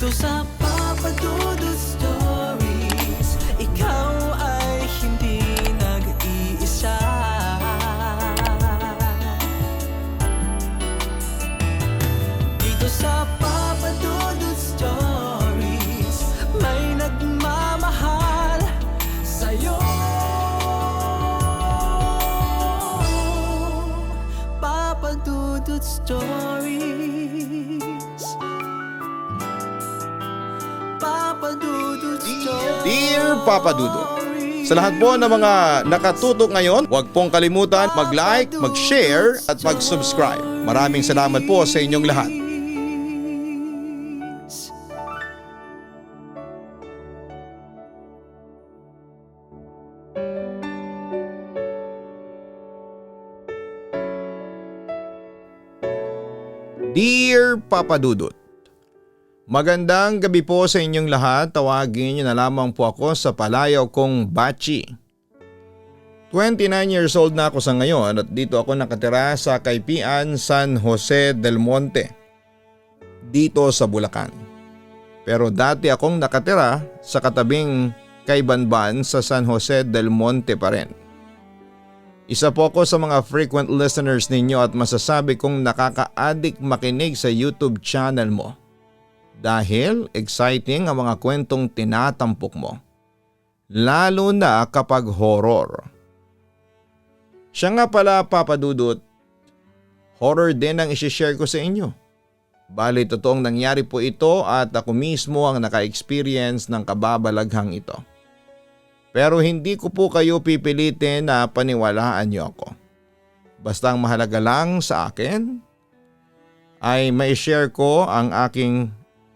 Dito sa Papa Dudut Stories, ikaw ay hindi nag-iisa. Dito sa Papa Dudut Stories, may nagmamahal sa'yo. Papa Dudut Stories, Papa Dudut Stories. Dear Papa Dudut, sa lahat po ng mga nakatutok ngayon, huwag pong kalimutan mag-like, mag-share at mag-subscribe. Maraming salamat po sa inyong lahat. Dear Papa Dudut, magandang gabi po sa inyong lahat. Tawagin niyo na lamang po ako sa palayaw kong Bachi. 29 years old na ako sa ngayon at dito ako nakatira sa Kaipian, San Jose del Monte, dito sa Bulacan. Pero dati akong nakatira sa katabing Kaibanban sa San Jose del Monte pa rin. Isa po ako sa mga frequent listeners ninyo at masasabi kong nakaka-addict makinig sa YouTube channel mo. Dahil exciting ang mga kwentong tinatampok mo. Lalo na kapag horror. Siya nga pala, Papa Dudut, horror din ang isishare ko sa inyo. Bali totoong nangyari po ito at ako mismo ang naka-experience ng kababalaghang ito. Pero hindi ko po kayo pipilitin na paniwalaan niyo ako. Basta ang mahalaga lang sa akin ay mai-share ko ang aking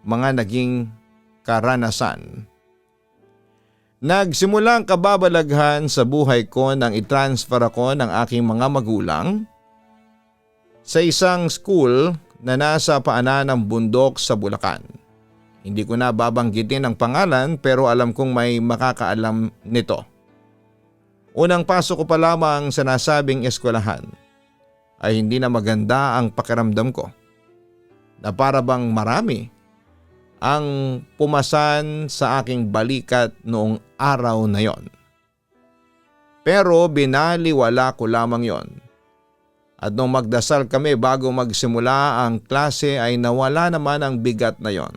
mga naging karanasan. Nagsimula ang kababalaghan sa buhay ko nang i-transfer ako ng aking mga magulang sa isang school na nasa paanan ng bundok sa Bulacan. Hindi ko na babanggitin ang pangalan pero alam kong may makakaalam nito. Unang pasok ko pa lamang sa nasabing eskwelahan ay hindi na maganda ang pakiramdam ko. Na para bang marami ang pumasan sa aking balikat noong araw na yon. Pero binaliwala ko lamang yon. At nung magdasal kami bago magsimula ang klase ay nawala naman ang bigat na yon.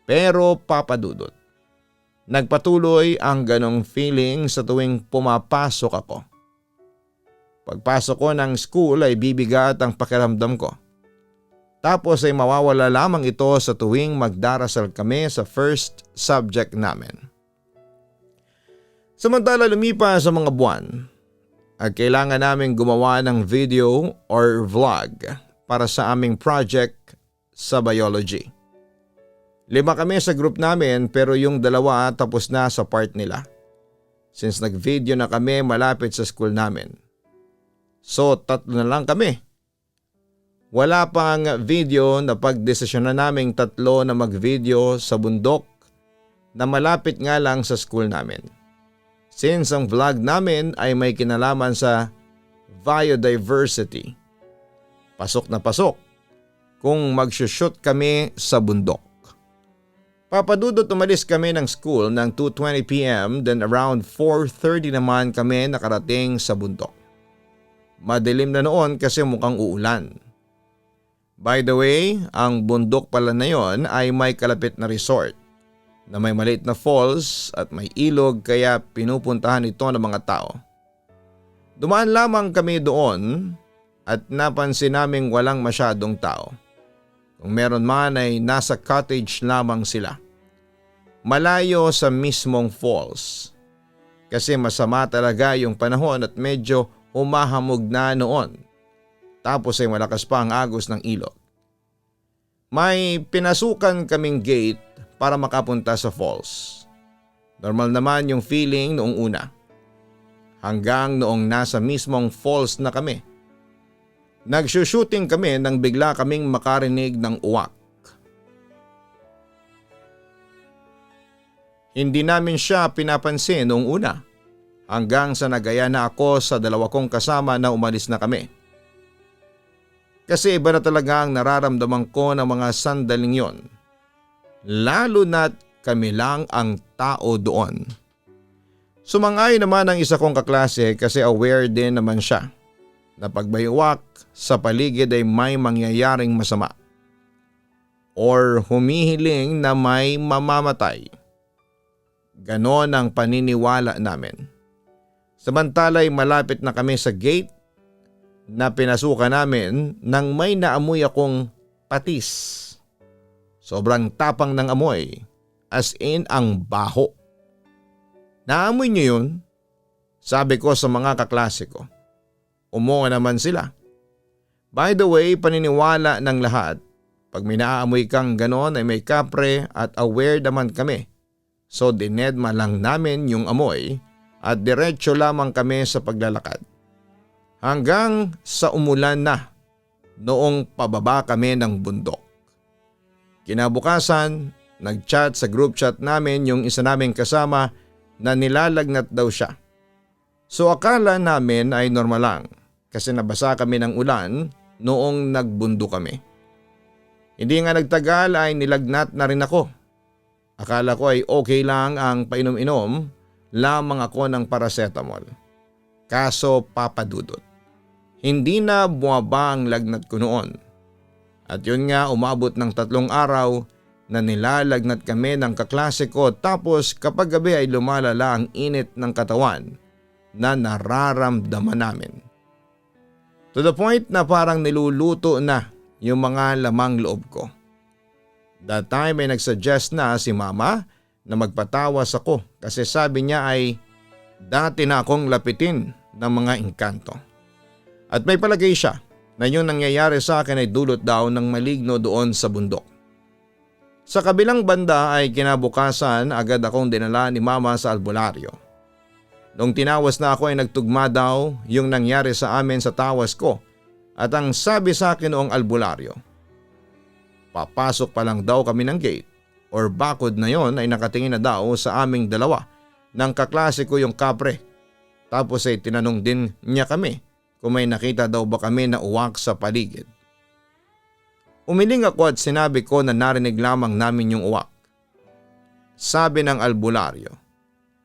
Pero Papa Dudut, nagpatuloy ang ganong feeling sa tuwing pumapasok ako. Pagpasok ko ng school ay bibigat ang pakiramdam ko. Tapos ay mawawala lamang ito sa tuwing magdarasal kami sa first subject namin. Samantala lumipas sa mga buwan at kailangan namin gumawa ng video or vlog para sa aming project sa biology. 5 kami sa group namin pero yung 2 tapos na sa part nila. Since nag-video na kami malapit sa school namin. So 3 na lang kami. Wala pang video na pagdesisyon na naming 3 na mag-video sa bundok na malapit nga lang sa school namin. Since ang vlog namin ay may kinalaman sa biodiversity. Pasok na pasok kung mag-shoot kami sa bundok. Papa Dudut, umalis kami ng school ng 2:20 PM then around 4:30 naman kami nakarating sa bundok. Madilim na noon kasi mukhang uulan. By the way, ang bundok pala na yon ay may kalapit na resort na may maliit na falls at may ilog kaya pinupuntahan ito ng mga tao. Dumaan lamang kami doon at napansin naming walang masyadong tao. Kung meron man ay nasa cottage lamang sila. Malayo sa mismong falls. Kasi masama talaga yung panahon at medyo humahamog na noon. Tapos ay malakas pa ang agos ng ilog. May pinasukan kaming gate para makapunta sa falls. Normal naman yung feeling noong una. Hanggang noong nasa mismong falls na kami. Nagsushooting kami nang bigla kaming makarinig ng uwak. Hindi namin siya pinapansin noong una hanggang sa nagaya na ako sa 2 kong kasama na umalis na kami. Kasi iba na talaga ang nararamdaman ko ng mga sandaling yon. lalo na't kami lang ang tao doon. Sumangay naman ang isa kong kaklase kasi aware din naman siya na pag may uwak sa paligid ay may mangyayaring masama or humihiling na may mamamatay. Ganon ang paniniwala namin. Samantala'y malapit na kami sa gate na pinasukan namin nang may naamoy akong patis. Sobrang tapang ng amoy, as in ang baho. Naamoy niyo yun? Sabi ko sa mga kaklase ko. Umunga naman sila. By the way, paniniwala ng lahat, pag may naaamoy kang ganon ay may kapre at aware naman kami. So dinedma lang namin yung amoy at diretso lamang kami sa paglalakad. Hanggang sa umulan na noong pababa kami ng bundok. Kinabukasan, nag-chat sa group chat namin yung isa naming kasama na nilalagnat daw siya. So akala namin ay normal lang kasi nabasa kami ng ulan noong nagbundo kami. Hindi nga nagtagal ay nilagnat na rin ako. Akala ko ay okay lang ang painom-inom, lamang ako ng paracetamol. Kaso papadudot. Hindi na bumaba ang lagnat ko noon. At yun nga umabot ng 3 araw na nilalagnat kami ng kaklase ko tapos kapag gabi ay lumalala ang init ng katawan na nararamdaman namin. To the point na parang niluluto na yung mga lamang loob ko. That time ay nagsuggest na si mama na magpatawas ako kasi sabi niya ay dati na akong lapitin ng mga engkanto. At may palagay siya na yung nangyayari sa akin ay dulot daw ng maligno doon sa bundok. Sa kabilang banda ay kinabukasan agad akong dinala ni mama sa albularyo. Nung tinawas na ako ay nagtugma daw yung nangyari sa amin sa tawas ko at ang sabi sa akin noong albularyo. Papasok pa lang daw kami ng gate or bakod na yon ay nakatingin na daw sa aming dalawa ng kaklase ko yung kapre. Tapos ay tinanong din niya kami kung may nakita daw ba kami na uwak sa paligid. Umiling ako at sinabi ko na narinig lamang namin yung uwak. Sabi ng albularyo,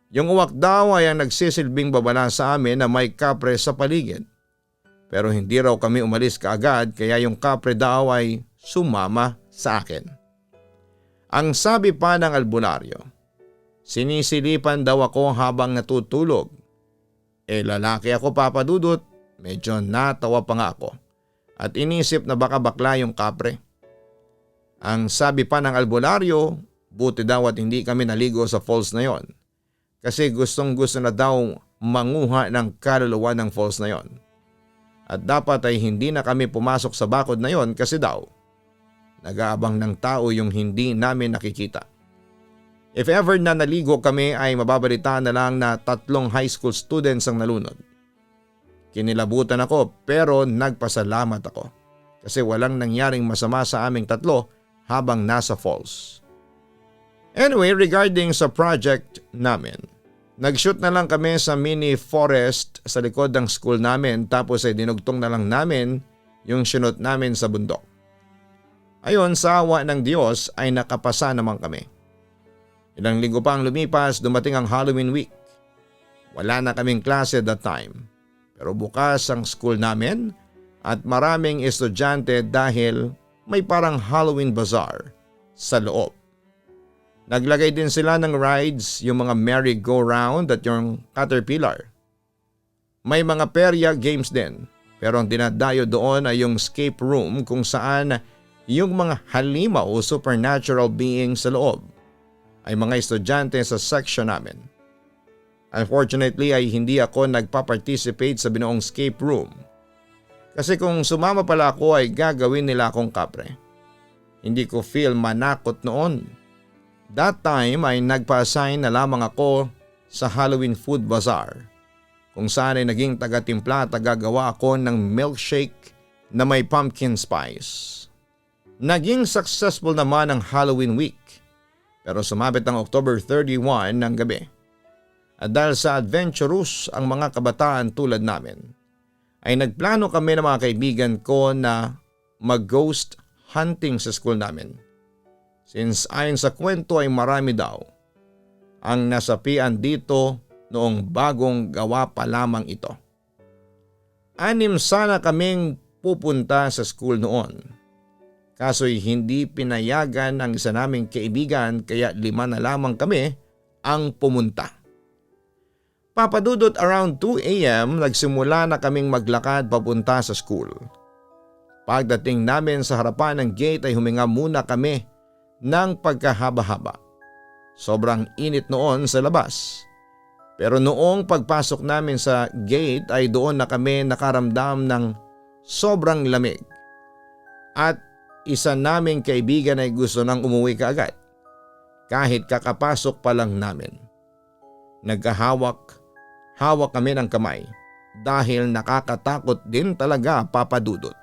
yung uwak daw ay ang nagsisilbing babala sa amin na may kapre sa paligid. Pero hindi raw kami umalis kaagad kaya yung kapre daw ay sumama sa akin. Ang sabi pa ng albularyo, sinisilipan daw ako habang natutulog. Lalaki ako papadudot, medyo natawa pa nga ako. At inisip na baka bakla yung kapre. Ang sabi pa ng albularyo, buti daw at hindi kami naligo sa falls na yon. Kasi gustong gusto na daw manguha ng kaluluwa ng falls na yon. At dapat ay hindi na kami pumasok sa bakod na yon kasi daw, nag-aabang ng tao yung hindi namin nakikita. If ever na naligo kami ay mababalitaan na lang na 3 high school students ang nalunod. Kinilabutan ako pero nagpasalamat ako kasi walang nangyaring masama sa aming 3 habang nasa falls. Anyway, regarding sa project namin, nag-shoot na lang kami sa mini forest sa likod ng school namin tapos ay dinugtong na lang namin yung sinot namin sa bundok. Ayon sa awa ng Diyos ay nakapasa naman kami. Ilang linggo pa ang lumipas, dumating ang Halloween week. Wala na kaming klase at that time. Pero bukas ang school namin at maraming estudyante dahil may parang Halloween bazaar sa loob. Naglagay din sila ng rides, yung mga merry-go-round at yung caterpillar. May mga perya games din pero ang dinadayo doon ay yung escape room kung saan yung mga halimaw o supernatural beings sa loob ay mga estudyante sa section namin. Unfortunately ay hindi ako nagpa-participate sa binuong escape room. Kasi kung sumama pala ako ay gagawin nila akong kapre. Hindi ko feel manakot noon. That time ay nagpa-assign na lamang ako sa Halloween food bazaar. Kung saan ay naging taga-timpla at tagagawa ako ng milkshake na may pumpkin spice. Naging successful naman ang Halloween week. Pero sumabit ang October 31 ng gabi. At dahil sa adventurous ang mga kabataan tulad namin, ay nagplano kami ng mga kaibigan ko na mag-ghost hunting sa school namin. Since ayon sa kwento ay marami daw ang nasapian dito noong bagong gawa pa lamang ito. 6 sana kaming pupunta sa school noon. Kaso'y hindi pinayagan ang isa naming kaibigan kaya 5 na lamang kami ang pumunta. Papadudot around 2 a.m. nagsimula na kaming maglakad papunta sa school. Pagdating namin sa harapan ng gate ay huminga muna kami ng pagkahaba-haba. Sobrang init noon sa labas. Pero noong pagpasok namin sa gate ay doon na kami nakaramdam ng sobrang lamig. At isa naming kaibigan ay gusto nang umuwi kaagad. Kahit kakapasok pa lang namin. Nagkahawak kami ng kamay dahil nakakatakot din talaga, Papa Dudut.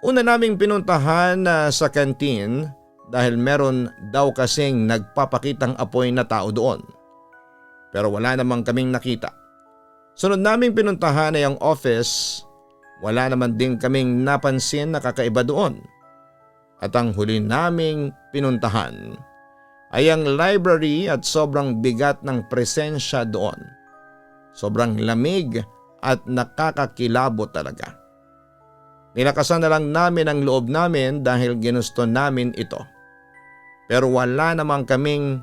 Una naming pinuntahan sa kantin dahil meron daw kasing nagpapakitang apoy na tao doon. Pero wala namang kaming nakita. Sunod naming pinuntahan ay ang office. Wala naman din kaming napansin na kakaiba doon. At ang huli naming pinuntahan ay ang library at sobrang bigat ng presensya doon. Sobrang lamig at nakakakilabot talaga. Nilakasan na lang namin ang loob namin dahil ginusto namin ito. Pero wala namang kaming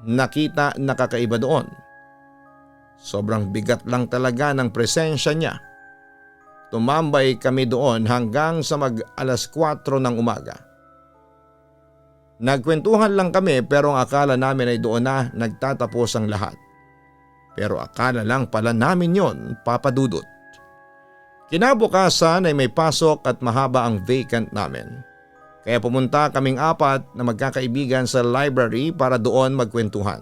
nakita na kakaiba doon. Sobrang bigat lang talaga ng presensya niya. Tumambay kami doon hanggang sa mag-alas 4 ng umaga. Nagkwentuhan lang kami pero ang akala namin ay doon na nagtatapos ang lahat. Pero akala lang pala namin yon, Papa Dudut. Kinabukasan ay may pasok at mahaba ang vacant namin. Kaya pumunta kaming 4 na magkakaibigan sa library para doon magkwentuhan.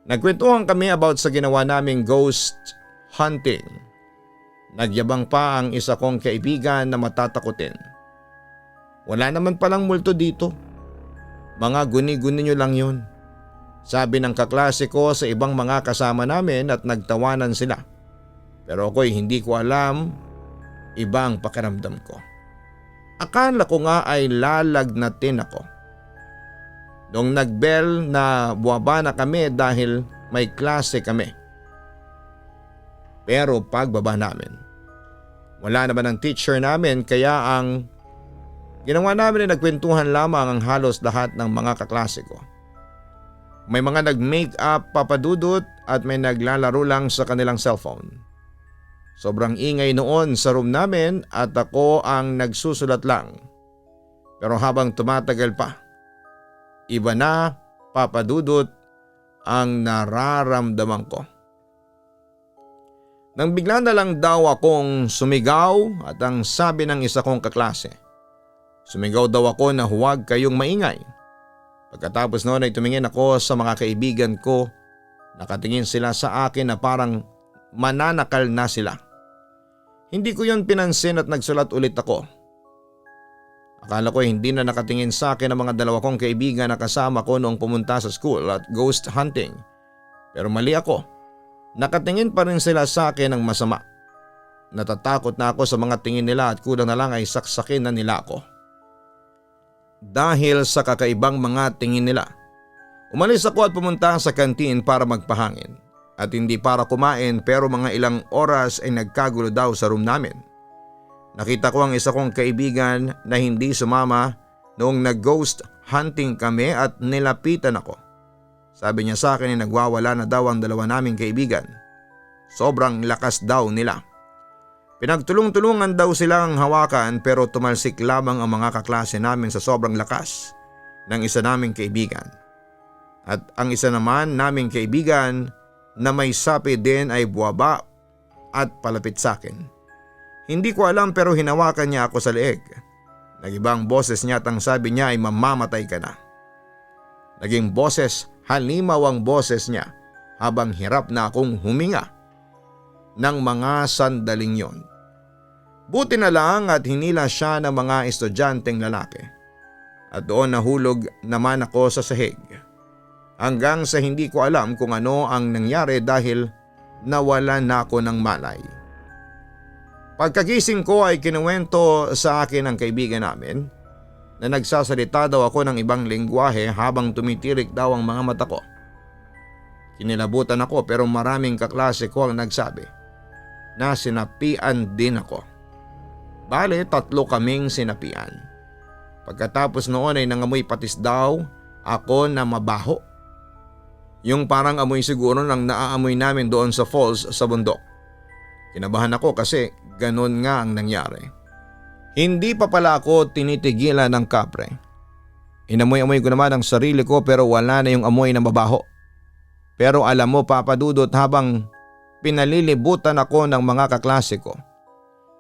Nagkwentuhan kami about sa ginawa naming ghost hunting. Nagyabang pa ang isa kong kaibigan na matatakutin. Wala naman palang multo dito. Mga guni-guni nyo lang yun. Sabi ng kaklase ko sa ibang mga kasama namin at nagtawanan sila. Pero ako'y hindi ko alam, ibang pakiramdam ko. Akala ko nga ay lalagnatin ako. Nung nagbell na buwaba na kami dahil may klase kami. Pero pagbaba namin, wala naman ang teacher namin kaya ang ginawa namin ay nagkwentuhan lamang ang halos lahat ng mga kaklase ko. May mga nag-make-up, Papa Dudut, at may naglalaro lang sa kanilang cellphone. Sobrang ingay noon sa room namin at ako ang nagsusulat lang. Pero habang tumatagal pa, iba na, Papa Dudut, ang nararamdaman ko. Nang bigla na lang daw akong sumigaw at ang sabi ng isa kong kaklase. Sumigaw daw ako na huwag kayong maingay. Pagkatapos noon ay tumingin ako sa mga kaibigan ko. Nakatingin sila sa akin na parang mananakal na sila. Hindi ko yon pinansin at nagsulat ulit ako. Akala ko hindi na nakatingin sa akin ang mga 2 kong kaibigan na kasama ko noong pumunta sa school at ghost hunting. Pero mali ako. Nakatingin pa rin sila sa akin ng masama. Natatakot na ako sa mga tingin nila at kulang na lang ay saksakin na nila ako. Dahil sa kakaibang mga tingin nila, umalis ako at pumunta sa kantin para magpahangin. At hindi para kumain pero mga ilang oras ay nagkagulo daw sa room namin. Nakita ko ang isa kong kaibigan na hindi sumama noong nag-ghost hunting kami at nilapitan ako. Sabi niya sa akin ay nagwawala na daw ang 2 naming kaibigan. Sobrang lakas daw nila. Pinagtulong-tulungan daw silang hawakan pero tumalsik lamang ang mga kaklase namin sa sobrang lakas ng isa naming kaibigan. At ang isa naman naming kaibigan na may sapi din ay buwaba at palapit sa akin. Hindi ko alam pero hinawakan niya ako sa leeg. Nagibang boses niya at ang sabi niya ay mamamatay ka na. Naging boses, halimaw ang boses niya habang hirap na akong huminga ng mga sandaling yon. Buti na lang at hinila siya ng mga estudyanteng lalaki. At doon nahulog naman ako sa sahig. Hanggang sa hindi ko alam kung ano ang nangyari dahil nawalan na ako ng malay. Pagkagising ko ay kinuwento sa akin ng kaibigan namin na nagsasalita daw ako ng ibang lengguwahe habang tumitirik daw ang mga mata ko. Kinilabutan ako pero maraming kaklase ko ang nagsabi na sinapian din ako. Bale, 3 kaming sinapian. Pagkatapos noon ay nangamoy patis daw ako na mabaho. Yung parang amoy siguro ng naaamoy namin doon sa falls sa bundok. Kinabahan ako kasi ganun nga ang nangyari. Hindi pa pala ako tinitigilan ng kapre. Inamoy-amoy ko naman ang sarili ko pero wala na yung amoy na mabaho. Pero alam mo Papa Dudut, habang pinalilibutan ako ng mga kaklase ko,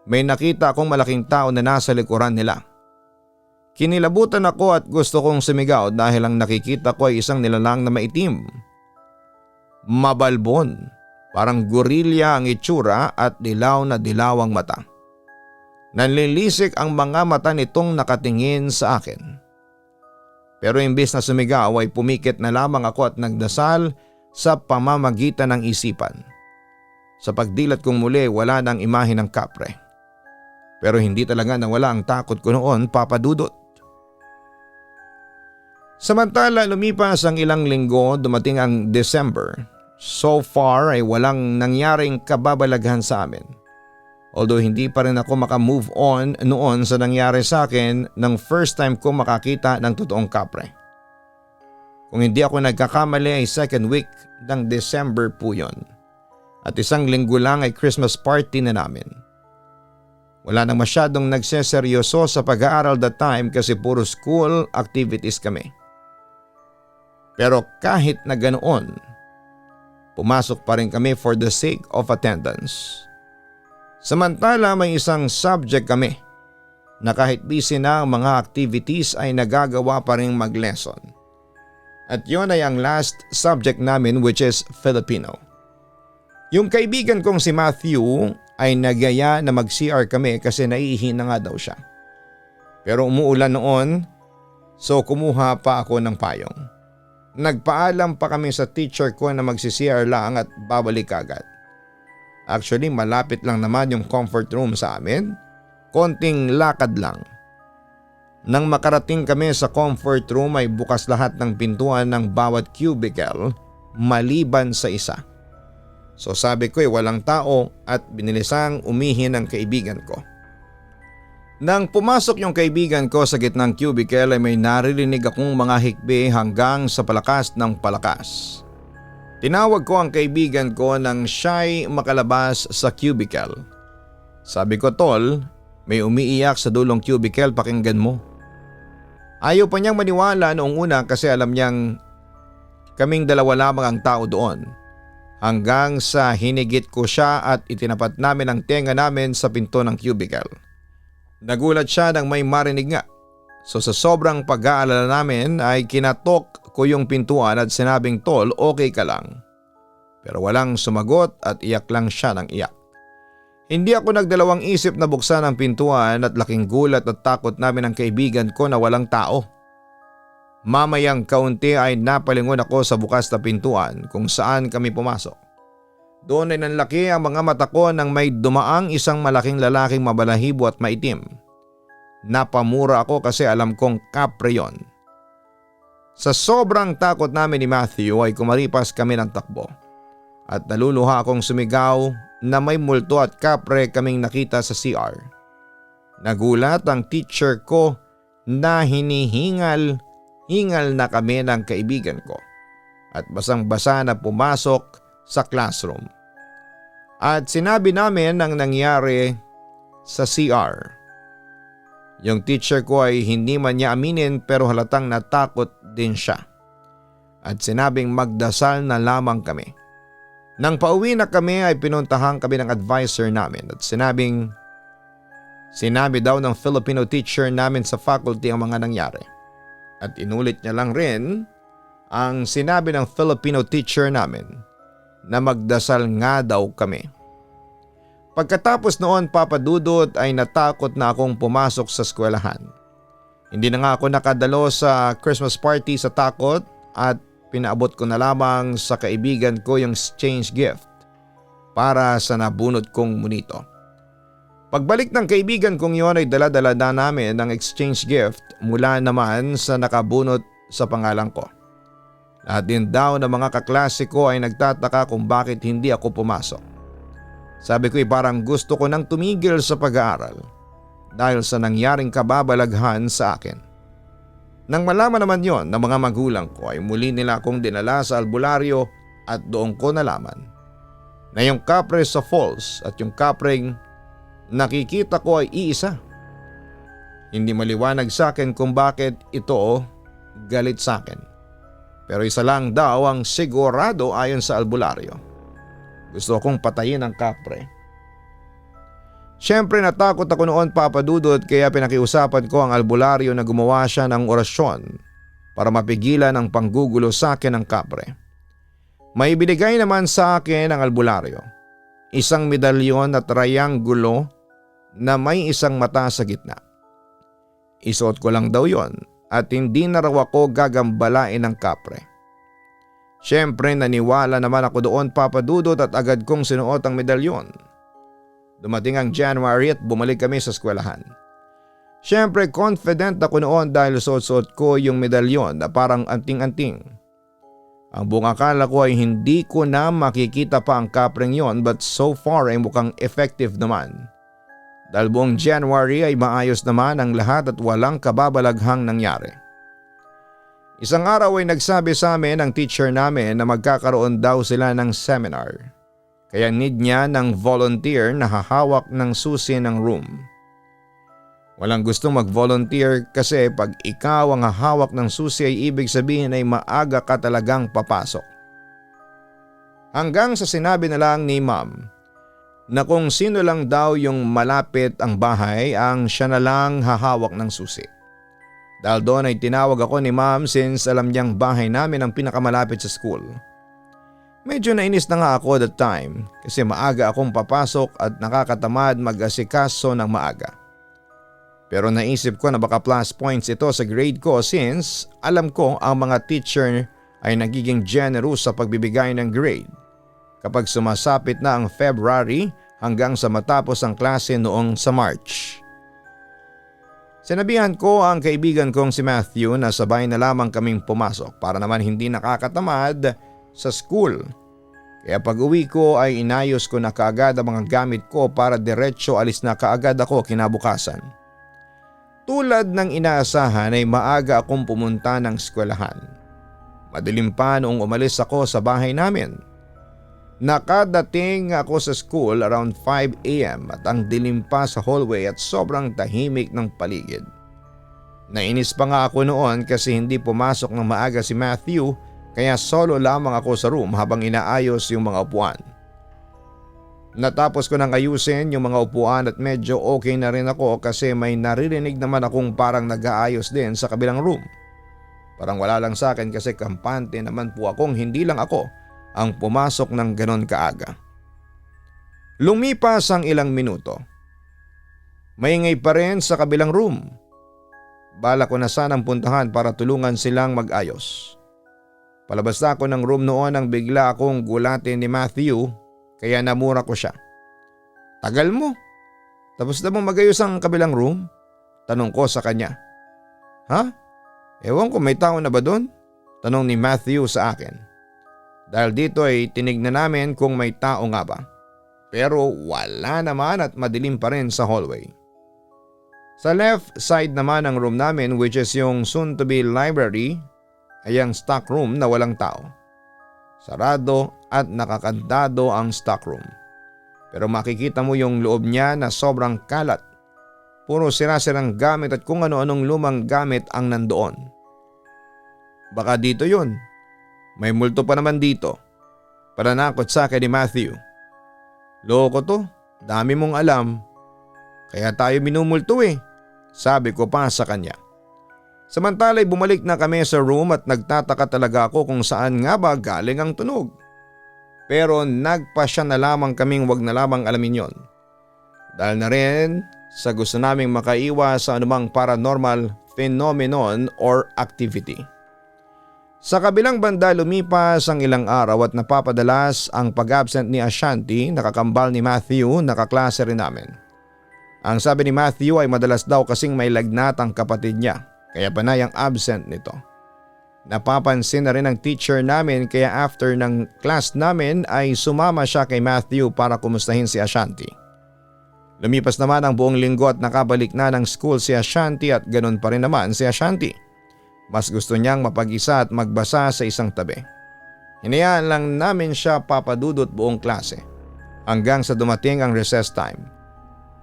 may nakita akong malaking tao na nasa likuran nila. Kinilabutan ako at gusto kong sumigaw dahil ang nakikita ko ay isang nilalang na maitim. Mabalbon, parang gorilya ang itsura at dilaw na dilaw ang mata. Nanlilisik ang mga mata nitong nakatingin sa akin. Pero imbis na sumigaw ay pumikit na lamang ako at nagdasal sa pamamagitan ng isipan. Sa pagdilat kong muli, wala nang imahe ng kapre. Pero hindi talaga nawala ang takot ko noon, Papa Dudut. Samantala lumipas ang ilang linggo, dumating ang December. So far ay walang nangyaring kababalaghan sa amin. Although hindi pa rin ako makamove on noon sa nangyari sa akin nang first time ko makakita ng totoong kapre. Kung hindi ako nagkakamali ay second week ng December po yun. At isang linggo lang ay Christmas party na namin. Wala nang masyadong nagseseryoso sa pag-aaral that time kasi puro school activities kami. Pero kahit na ganoon, pumasok pa rin kami for the sake of attendance. Samantala may isang subject kami na kahit busy na ang mga activities ay nagagawa pa rin mag-lesson. At yun ay ang last subject namin, which is Filipino. Yung kaibigan kong si Matthew ay nagyaya na mag-CR kami kasi naihina nga daw siya. Pero umuulan noon, so kumuha pa ako ng payong. Nagpaalam pa kami sa teacher ko na magsi-CR lang at babalik agad. Actually malapit lang naman yung comfort room sa amin, konting lakad lang. Nang makarating kami sa comfort room ay bukas lahat ng pintuan ng bawat cubicle maliban sa isa. So sabi ko walang tao at binilisang umihi ng kaibigan ko. Nang pumasok yung kaibigan ko sa gitnang cubicle ay may naririnig akong mga hikbi hanggang sa palakas ng palakas. Tinawag ko ang kaibigan ko nang siya'y makalabas sa cubicle. Sabi ko, Tol, may umiiyak sa dulong cubicle, pakinggan mo. Ayaw pa niyang maniwala noong una kasi alam niyang kaming dalawa lamang ang tao doon. Hanggang sa hinigit ko siya at itinapat namin ang tenga namin sa pinto ng cubicle. Nagulat siya nang may marinig nga. So sa sobrang pag-aalala namin ay kinatok ko yung pintuan at sinabing, Tol, okay ka lang. Pero walang sumagot at iyak lang siya ng iyak. Hindi ako nagdalawang isip na buksan ang pintuan at laking gulat at takot namin ang kaibigan ko na walang tao. Mamayang kaunti ay napalingon ako sa bukas na pintuan kung saan kami pumasok. Doon ay nanlaki ang mga mata ko nang may dumaang isang malaking lalaking mabalahibo at maitim. Napamura ako kasi alam kong kapre yon. Sa sobrang takot namin ni Matthew ay kumaripas kami ng takbo. At naluluha akong sumigaw na may multo at kapre kaming nakita sa CR. Nagulat ang teacher ko na hinihingal na kami ng kaibigan ko at basang-basa na pumasok sa classroom. At sinabi namin ang nangyari sa CR. Yung teacher ko ay hindi man niya aminin pero halatang natakot din siya. At sinabing magdasal na lamang kami. Nang pauwi na kami ay pinuntahan kami ng advisor namin at sinabi daw ng Filipino teacher namin sa faculty ang mga nangyari. At inulit niya lang rin ang sinabi ng Filipino teacher namin na magdasal nga daw kami. Pagkatapos noon, Papa Dudut, ay natakot na akong pumasok sa eskwelahan. Hindi na nga ako nakadalo sa Christmas party sa takot at pinaabot ko na lamang sa kaibigan ko yung exchange gift para sa nabunot kong monito. Pagbalik ng kaibigan kong yon ay dala-dala na namin ng exchange gift mula naman sa nakabunot sa pangalan ko. Lahat din daw ng mga kaklase ko ay nagtataka kung bakit hindi ako pumasok. Sabi ko parang gusto ko nang tumigil sa pag-aaral dahil sa nangyaring kababalaghan sa akin. Nang malaman naman yon ng mga magulang ko ay muli nila akong dinala sa albularyo at doon ko nalaman na yung kapre sa falls at yung kapreng nakikita ko ay iisa. Hindi maliwanag sa akin kung bakit ito galit sa akin. Pero isa lang daw ang sigurado ayon sa albularyo. Gusto kong patayin ang kapre. Siyempre natakot ako noon, Papa Dudut, kaya pinakiusapan ko ang albularyo na gumawa siya ng orasyon para mapigilan ang panggugulo sa akin ng kapre. May binigay naman sa akin ang albularyo. Isang medalyon na trianggulo na may isang mata sa gitna. Isuot ko lang daw yon at hindi na raw ako gagambalain ng kapre. Siyempre naniwala naman ako doon, Papa Dudut, at agad kong sinuot ang medalyon. Dumating ang January at bumalik kami sa eskwelahan. Siyempre confident ako noon dahil suot-suot ko yung medalyon na parang anting-anting. Ang buong akala ko ay hindi ko na makikita pa ang kapreng yon, but so far ay mukhang effective naman. Dahil buong January ay maayos naman ang lahat at walang kababalaghang nangyari. Isang araw ay nagsabi sa amin ang teacher namin na magkakaroon daw sila ng seminar. Kaya need niya ng volunteer na hahawak ng susi ng room. Walang gustong mag-volunteer kasi pag ikaw ang hahawak ng susi ay ibig sabihin ay maaga ka talagang papasok. Hanggang sa sinabi na lang ni Ma'am na kung sino lang daw yung malapit ang bahay ang siya na lang hahawak ng susi. Dahil doon ay tinawag ako ni Ma'am since alam niyang bahay namin ang pinakamalapit sa school. Medyo nainis na nga ako that time kasi maaga akong papasok at nakakatamad mag-asikaso ng maaga. Pero naisip ko na baka plus points ito sa grade ko since alam ko ang mga teacher ay nagiging generous sa pagbibigay ng grade kapag sumasapit na ang February hanggang sa matapos ang klase noong sa March. Sinabihan ko ang kaibigan kong si Matthew na sabay na lamang kaming pumasok para naman hindi nakakatamad sa school. Kaya pag uwi ko ay inayos ko na kaagad ang mga gamit ko para diretso alis na kaagad ako kinabukasan. Tulad ng inaasahan ay maaga akong pumunta ng eskwelahan. Madilim pa noong umalis ako sa bahay namin. Nakadating ako sa school around 5 AM at ang dilim pa sa hallway at sobrang tahimik ng paligid. Nainis pa nga ako noon kasi hindi pumasok ng maaga si Matthew kaya solo lamang ako sa room habang inaayos yung mga upuan. Natapos ko nang ayusin yung mga upuan at medyo okay na rin ako kasi may naririnig naman akong parang nag-aayos din sa kabilang room. Parang wala lang sa akin kasi kampante naman po akong hindi lang ako ang pumasok ng ganon kaaga. Lumipas ang ilang minuto. Maingay pa rin sa kabilang room. Bala ko na sanang puntahan para tulungan silang mag-ayos. Palabas na ako ng room noon nang bigla akong gulatin ni Matthew kaya namura ko siya. Tagal mo. Tapos na mong mag-ayos ang kabilang room? Tanong ko sa kanya. Ha? Ewan ko may tao na ba doon? Tanong ni Matthew sa akin. Dahil dito ay tinignan namin kung may tao nga ba. Pero wala naman at madilim pa rin sa hallway. Sa left side naman ng room namin which is yung soon to be library ay ang stock room na walang tao. Sarado at nakakandado ang stock room. Pero makikita mo yung loob niya na sobrang kalat. Puro sira-sirang gamit at kung ano-anong lumang gamit ang nandoon. Baka dito yun. May multo pa naman dito. Pananakot sa akin ni Matthew. Loko to, dami mong alam. Kaya tayo minumulto eh. Sabi ko pa sa kanya. Samantala'y bumalik na kami sa room at nagtataka talaga ako kung saan nga ba galing ang tunog. Pero nagpasya na lamang kaming wag na lamang alamin yon. Dahil na rin sa gusto naming makaiwas sa anumang paranormal phenomenon or activity. Sa kabilang banda lumipas ang ilang araw at napapadalas ang pag-absent ni Ashanti, nakakambal ni Matthew, nakaklase rin namin. Ang sabi ni Matthew ay madalas daw kasing may lagnat ang kapatid niya kaya panay ang absent nito. Napapansin na rin ng teacher namin kaya after ng class namin ay sumama siya kay Matthew para kumustahin si Ashanti. Lumipas naman ang buong linggo at nakabalik na ng school si Ashanti at ganun pa rin naman si Ashanti. Mas gusto niyang mapag-isa at magbasa sa isang tabi. Hinayaan lang namin siya papadudot buong klase hanggang sa dumating ang recess time.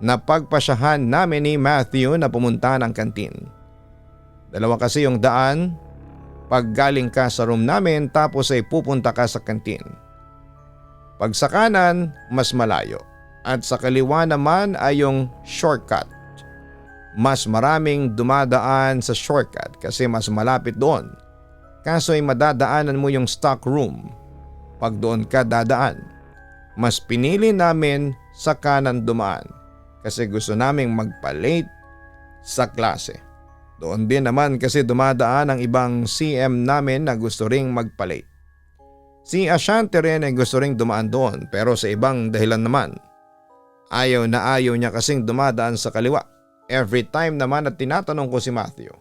Napagpasyahan namin ni Matthew na pumunta ng kantin. Dalawa kasi yung daan pag galing ka sa room namin tapos ay pupunta ka sa kantin. Pag sa kanan, mas malayo at sa kaliwa naman ay yung shortcut. Mas maraming dumadaan sa shortcut kasi mas malapit doon. Kaso ay madadaanan mo yung stock room pag doon ka dadaan. Mas pinili namin sa kanan dumaan kasi gusto naming magpa-late sa klase. Doon din naman kasi dumadaan ang ibang CM namin na gusto ring magpa-late. Si Ashanti rin ay gusto ring dumaan doon pero sa ibang dahilan naman. Ayaw na ayaw niya kasing dumadaan sa kaliwa. Every time naman at tinatanong ko si Matthew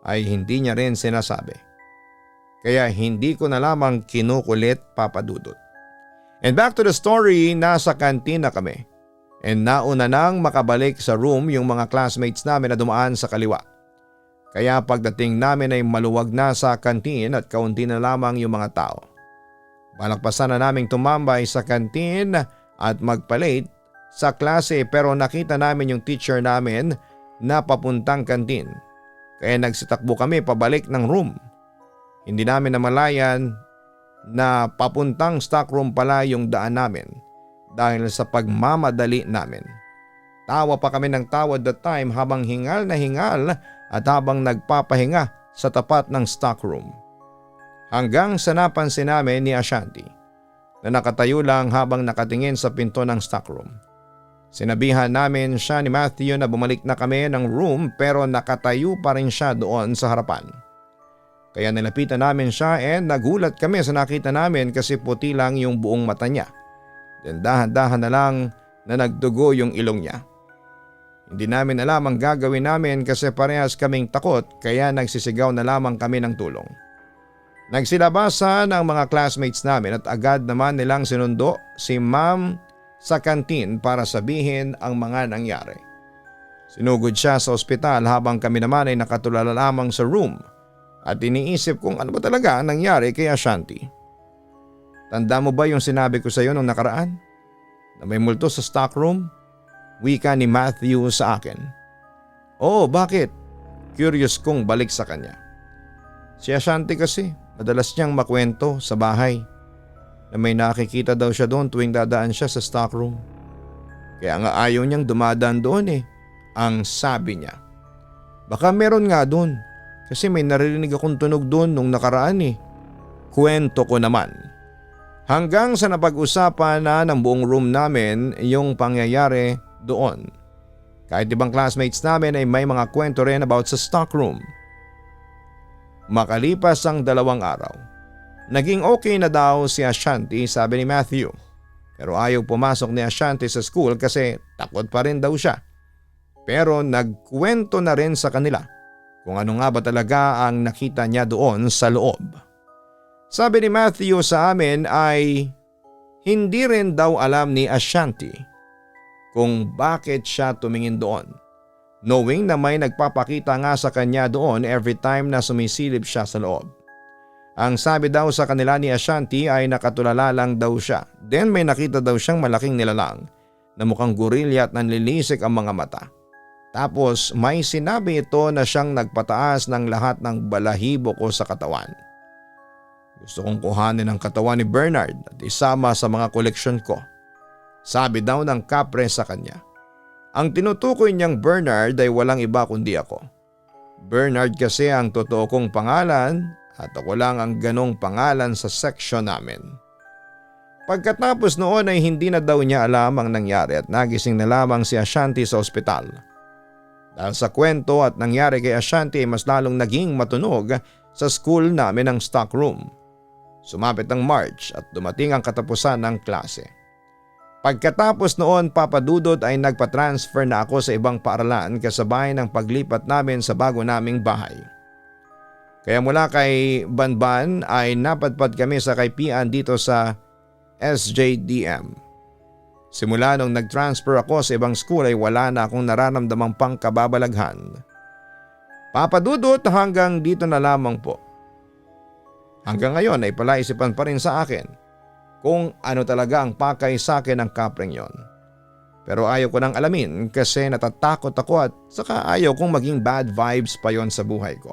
ay hindi niya rin sinasabi. Kaya hindi ko na lamang kinukulit papadudot. And back to the story, nasa kantin na kami. And nauna nang makabalik sa room yung mga classmates namin na dumaan sa kaliwa. Kaya pagdating namin ay maluwag na sa kantin at kaunti na lamang yung mga tao. Balakpasan na naming tumambay sa kantin at magpa-late sa klase pero nakita namin yung teacher namin na papuntang kantin. Kaya nagsitakbo kami pabalik ng room. Hindi namin namalayan na papuntang stockroom pala yung daan namin dahil sa pagmamadali namin. Tawa pa kami ng tawa that time habang hingal na hingal at habang nagpapahinga sa tapat ng stockroom. Hanggang sa napansin namin ni Ashanti na nakatayo lang habang nakatingin sa pinto ng stockroom. Sinabihan namin siya ni Matthew na bumalik na kami ng room pero nakatayo pa rin siya doon sa harapan. Kaya nilapitan namin siya and nagulat kami sa nakita namin kasi puti lang yung buong mata niya. Then dahan-dahan na lang na nagdugo yung ilong niya. Hindi namin alam ang gagawin namin kasi parehas kaming takot kaya nagsisigaw na lamang kami ng tulong. Nagsilabasan ang mga classmates namin at agad naman nilang sinundo si ma'am sa kantin para sabihin ang mga nangyari. Sinugod siya sa ospital habang kami naman ay nakatulala lamang sa room at iniisip kung ano ba talaga ang nangyari kay Ashanti. Tanda mo ba yung sinabi ko sa iyo nung nakaraan? Na may multo sa stockroom? Wika ni Matthew sa akin. Oo, bakit? Curious kong balik sa kanya. Si Ashanti kasi madalas niyang makwento sa bahay na may nakikita daw siya doon tuwing dadaan siya sa stockroom. Kaya nga ayaw niyang dumadaan doon ang sabi niya. Baka meron nga doon kasi may narinig akong tunog doon nung nakaraan Kwento ko naman. Hanggang sa napag-usapan na ng buong room namin yung pangyayari doon. Kahit ibang classmates namin ay may mga kwento rin about sa stockroom. Makalipas ang 2 araw, naging okay na daw si Ashanti, sabi ni Matthew. Pero ayaw pumasok ni Ashanti sa school kasi takot pa rin daw siya. Pero nagkwento na rin sa kanila kung ano nga ba talaga ang nakita niya doon sa loob. Sabi ni Matthew sa amin ay hindi rin daw alam ni Ashanti kung bakit siya tumingin doon. Knowing na may nagpapakita nga sa kanya doon every time na sumisilip siya sa loob. Ang sabi daw sa kanila ni Ashanti ay nakatulala lang daw siya. Then may nakita daw siyang malaking nilalang na mukhang gorilya at nanlilisik ang mga mata. Tapos may sinabi ito na siyang nagpataas ng lahat ng balahibo ko sa katawan. Gusto kong kuhanin ang katawan ni Bernard at isama sa mga koleksyon ko. Sabi daw ng kapre sa kanya. Ang tinutukoy niyang Bernard ay walang iba kundi ako. Bernard kasi ang totoo kong pangalan at ako lang ang ganong pangalan sa section namin. Pagkatapos noon ay hindi na daw niya alam ang nangyari at nagising na lamang si Ashanti sa ospital. Dahil sa kwento at nangyari kay Ashanti ay mas lalong naging matunog sa school namin ang stockroom. Sumapit ang March at dumating ang katapusan ng klase. Pagkatapos noon, Papa Dudut, ay nagpa-transfer na ako sa ibang paaralan kasabay ng paglipat namin sa bago naming bahay. Kaya mula kay Banban ay napadpad kami sa kaipian dito sa SJDM. Simula nung nag-transfer ako sa ibang school ay wala na akong nararamdamang pangkababalaghan. Papa Dudut, hanggang dito na lamang po. Hanggang ngayon ay palaisipan pa rin sa akin kung ano talaga ang pakay sa akin ng kapreng yon. Pero ayaw ko nang alamin kasi natatakot ako at saka ayaw kong maging bad vibes pa yon sa buhay ko.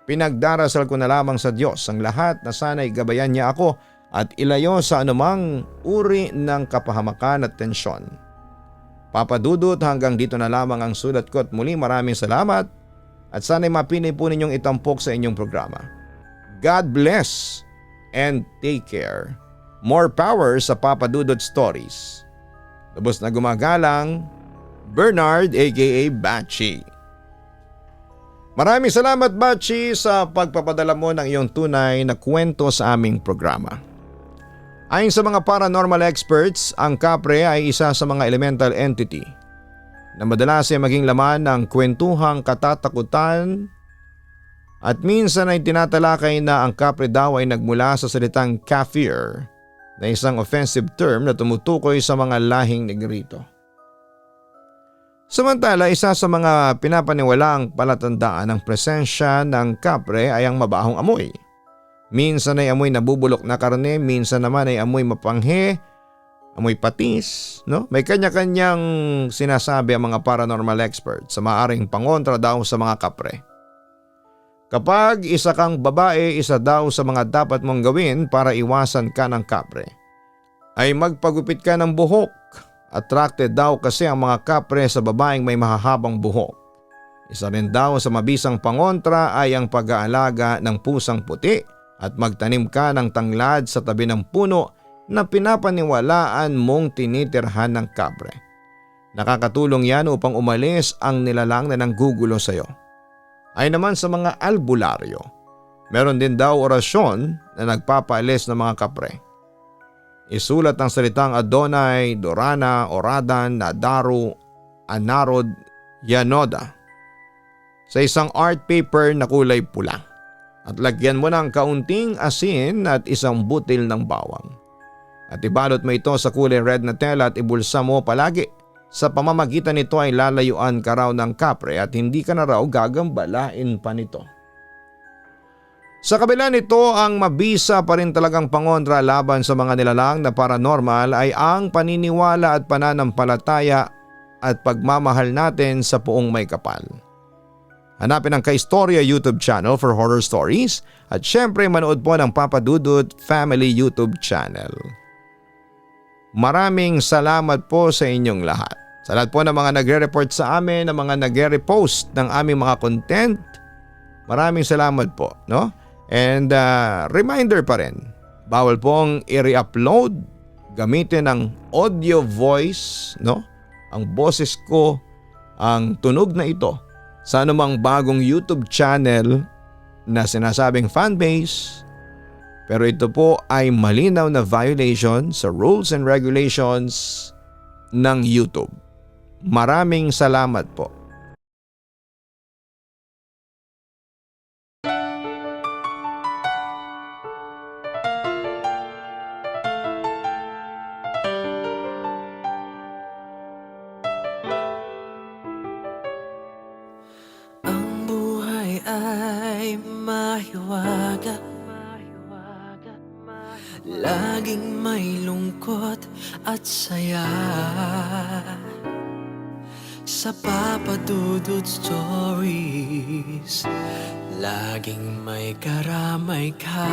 Pinagdarasal ko na lamang sa Diyos ang lahat na sana'y gabayan niya ako at ilayo sa anumang uri ng kapahamakan at tensyon. Papa Dudut, hanggang dito na lamang ang sulat ko at muli maraming salamat at sana'y mapili po ninyong itampok sa inyong programa. God bless and take care. More power sa Papa Dudut Stories. Lubos na gumagalang, Bernard aka Bachi. Maraming salamat Bachi sa pagpapadala mo ng iyong tunay na kwento sa aming programa. Ayon sa mga paranormal experts, ang kapre ay isa sa mga elemental entity na madalas ay maging laman ng kwentuhang katatakutan at minsan ay tinatalakay na ang kapre daw ay nagmula sa salitang kafir na isang offensive term na tumutukoy sa mga lahing negrito. Samantala, isa sa mga pinapaniwalaang palatandaan ng presensya ng kapre ay ang mabahong amoy. Minsan ay amoy nabubulok na karne, minsan naman ay amoy mapanghe, amoy patis. No? May kanya-kanyang sinasabi ang mga paranormal experts sa maaring pangontra daw sa mga kapre. Kapag isa kang babae, isa daw sa mga dapat mong gawin para iwasan ka ng kapre ay magpagupit ka ng buhok. Attracted daw kasi ang mga kapre sa babaeng may mahahabang buhok. Isa rin daw sa mabisang pangontra ay ang pag-aalaga ng pusang puti at magtanim ka ng tanglad sa tabi ng puno na pinapaniwalaan mong tinitirhan ng kapre. Nakakatulong yan upang umalis ang nilalang na nanggugulo sa iyo. Ay naman sa mga albularyo, meron din daw orasyon na nagpapaalis ng mga kapre. Isulat ang salitang Adonai, Dorana, Oradan, Nadaru, Anarod, Yanoda sa isang art paper na kulay pula at lagyan mo ng kaunting asin at isang butil ng bawang. At ibalot mo ito sa kulay red na tela at ibulsa mo palagi. Sa pamamagitan nito ay lalayuan ka raw ng kapre at hindi ka na raw gagambalain pa nito. Sa kabila nito, ang mabisa pa rin talagang pangontra laban sa mga nilalang na paranormal ay ang paniniwala at pananampalataya at pagmamahal natin sa Poong May Kapal. Hanapin ang Kaistorya YouTube channel for horror stories at syempre manood po ng Papa Dudut Family YouTube channel. Maraming salamat po sa inyong lahat. Sa lahat po ng mga nagre-report sa amin, ng mga nagre-repost ng aming mga content, maraming salamat po. No? And reminder pa rin, bawal pong i-re-upload, gamitin ang audio voice, no? Ang boses ko, ang tunog na ito sa anumang bagong YouTube channel na sinasabing fanbase. Pero ito po ay malinaw na violation sa rules and regulations ng YouTube. Maraming salamat po. Ang buhay ay mahiwaga, laging may lungkot at saya. Sa Papa Dudut Stories, laging may karamay ka.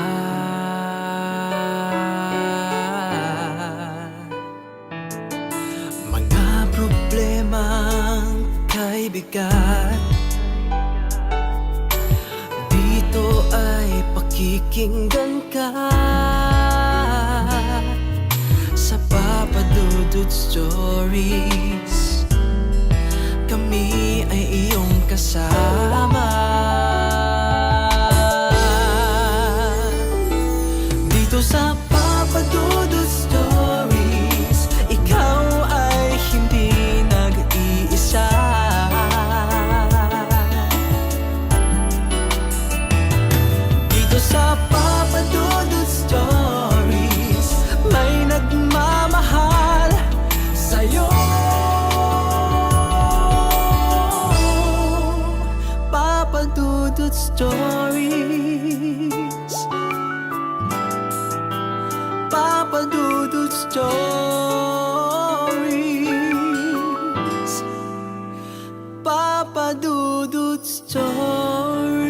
Mga problemang kaibigan, dito ay pakikinggan ka. Sa Papa Dudut Stories, kami ay iyong kasama. Dito sa Papa Dudut Stories, Dudut Stories. Papa Dudut Stories. Papa Dudut Stories.